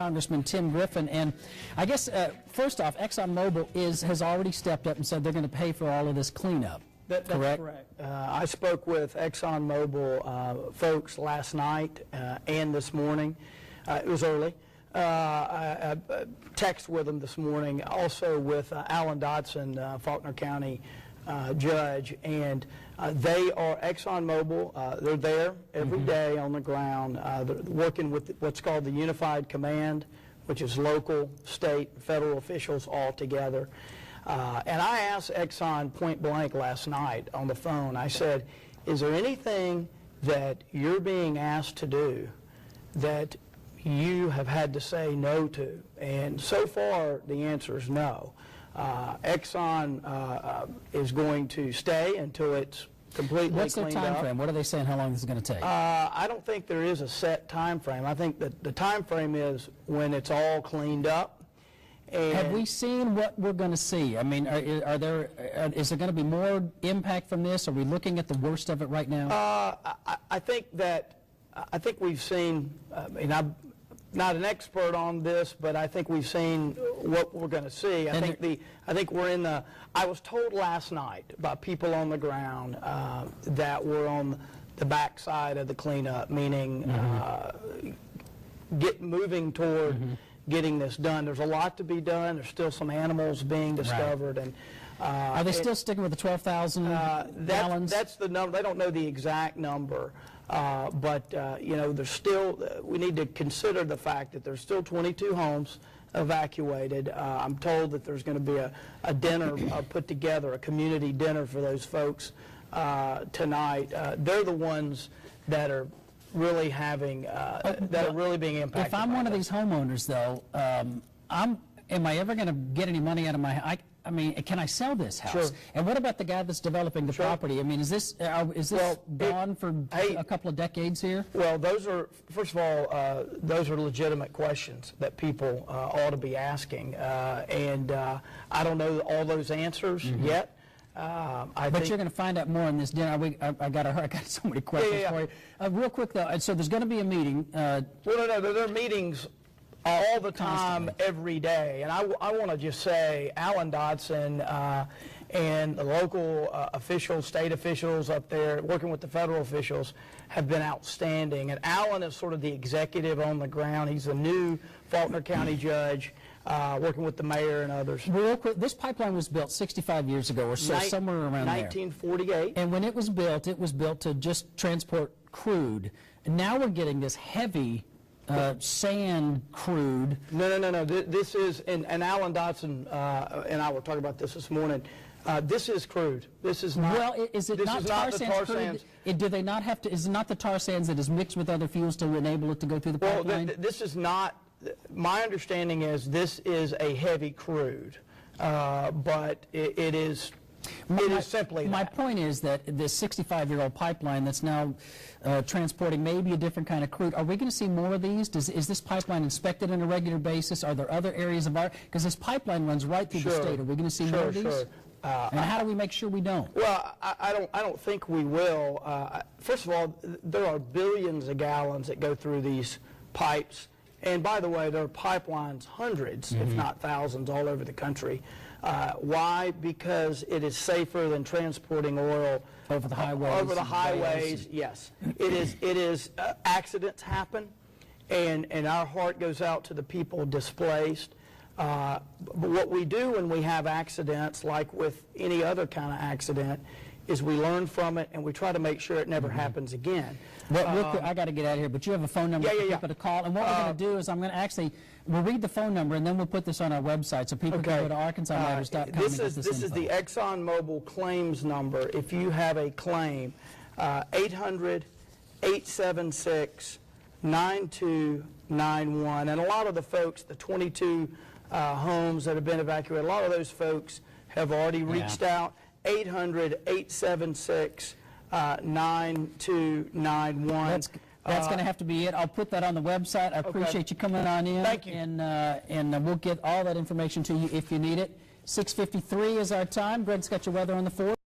Congressman Tim Griffin, and I guess first off, ExxonMobil has already stepped up and said they're going to pay for all of this cleanup. That's correct. I spoke with ExxonMobil folks last night and this morning. It was early. I texted with them this morning, also with Alan Dodson, Faulkner County judge, and they are ExxonMobil. They're there every day on the ground. They're working with what's called the Unified Command, which is local, state, federal officials all together. And I asked Exxon point blank last night on the phone, I said, is there anything that you're being asked to do that you have had to say no to? And so far, the answer is no. Exxon is going to stay until it's completely cleaned up. What's their time frame? What are they saying how long this is going to take? I don't think there is a set time frame. I think that the time frame is when it's all cleaned up. And have we seen what we're going to see? I mean, is there going to be more impact from this? Are we looking at the worst of it right now? I think we've seen, and I'm not an expert on this, but I think we've seen what we're going to see. I think we're in the. I was told last night by people on the ground that we're on the backside of the cleanup, meaning moving toward getting this done. There's a lot to be done. There's still some animals being discovered, and are they still sticking with the 12,000 gallons? That's the number. They don't know the exact number. But you know, there's still, we need to consider the fact that there's still 22 homes evacuated. I'm told that there's going to be a dinner put together, a community dinner for those folks tonight. They're the ones that are really having, that are really being impacted. If I'm one of these homeowners, though, am I ever going to get any money out of my? I mean, can I sell this house? Sure. And what about the guy that's developing the property? I mean, is this gone for a couple of decades here? Well, those are, first of all, those are legitimate questions that people ought to be asking. And I don't know all those answers yet. But you're going to find out more in this dinner. I got so many questions for you. Real quick, though, so there's going to be a meeting. Well, no, there are meetings all the time, every day. And I want to just say Alan Dodson and the local officials, state officials up there, working with the federal officials, have been outstanding. And Alan is sort of the executive on the ground. He's a new Faulkner County judge, working with the mayor and others. Real quick, this pipeline was built 65 years ago or so, somewhere around 1948. there. And when it was built to just transport crude. And now we're getting this heavy sand crude. No. This is, and Alan Dodson and I were talking about this morning. This is crude. This is not. Well, is it not tar sands? Do they not have to? Is it not the tar sands that is mixed with other fuels to enable it to go through the pipeline? Well, this is not. My understanding is this is a heavy crude, but it is. It is simply that. My point is that this 65-year-old pipeline that's now transporting maybe a different kind of crude, are we going to see more of these? Is this pipeline inspected on a regular basis? Are there other areas of our, because this pipeline runs right through the state. Are we going to see more of these? Sure. And how do we make sure we don't? Well, I don't think we will. First of all, there are billions of gallons that go through these pipes. And by the way, there are pipelines, hundreds, if not thousands, all over the country. Why? Because it is safer than transporting oil over the highways. Over the highways, yes. It is. Accidents happen, and our heart goes out to the people displaced. But what we do when we have accidents, like with any other kind of accident, is we learn from it and we try to make sure it never happens again. Well, real quick, I got to get out of here, but you have a phone number for people to call. And what we're going to do is I'm going to we'll read the phone number and then we'll put this on our website so people can go to arkansasmatters.com. This is the ExxonMobil claims number. If you have a claim, 800-876-9291. And a lot of the folks, the 22 homes that have been evacuated, a lot of those folks have already reached out. 800-876-9291. That's going to have to be it. I'll put that on the website. I appreciate you coming on in. Thank you. And we'll get all that information to you if you need it. 6:53 is our time. Greg's got your weather on the 4th.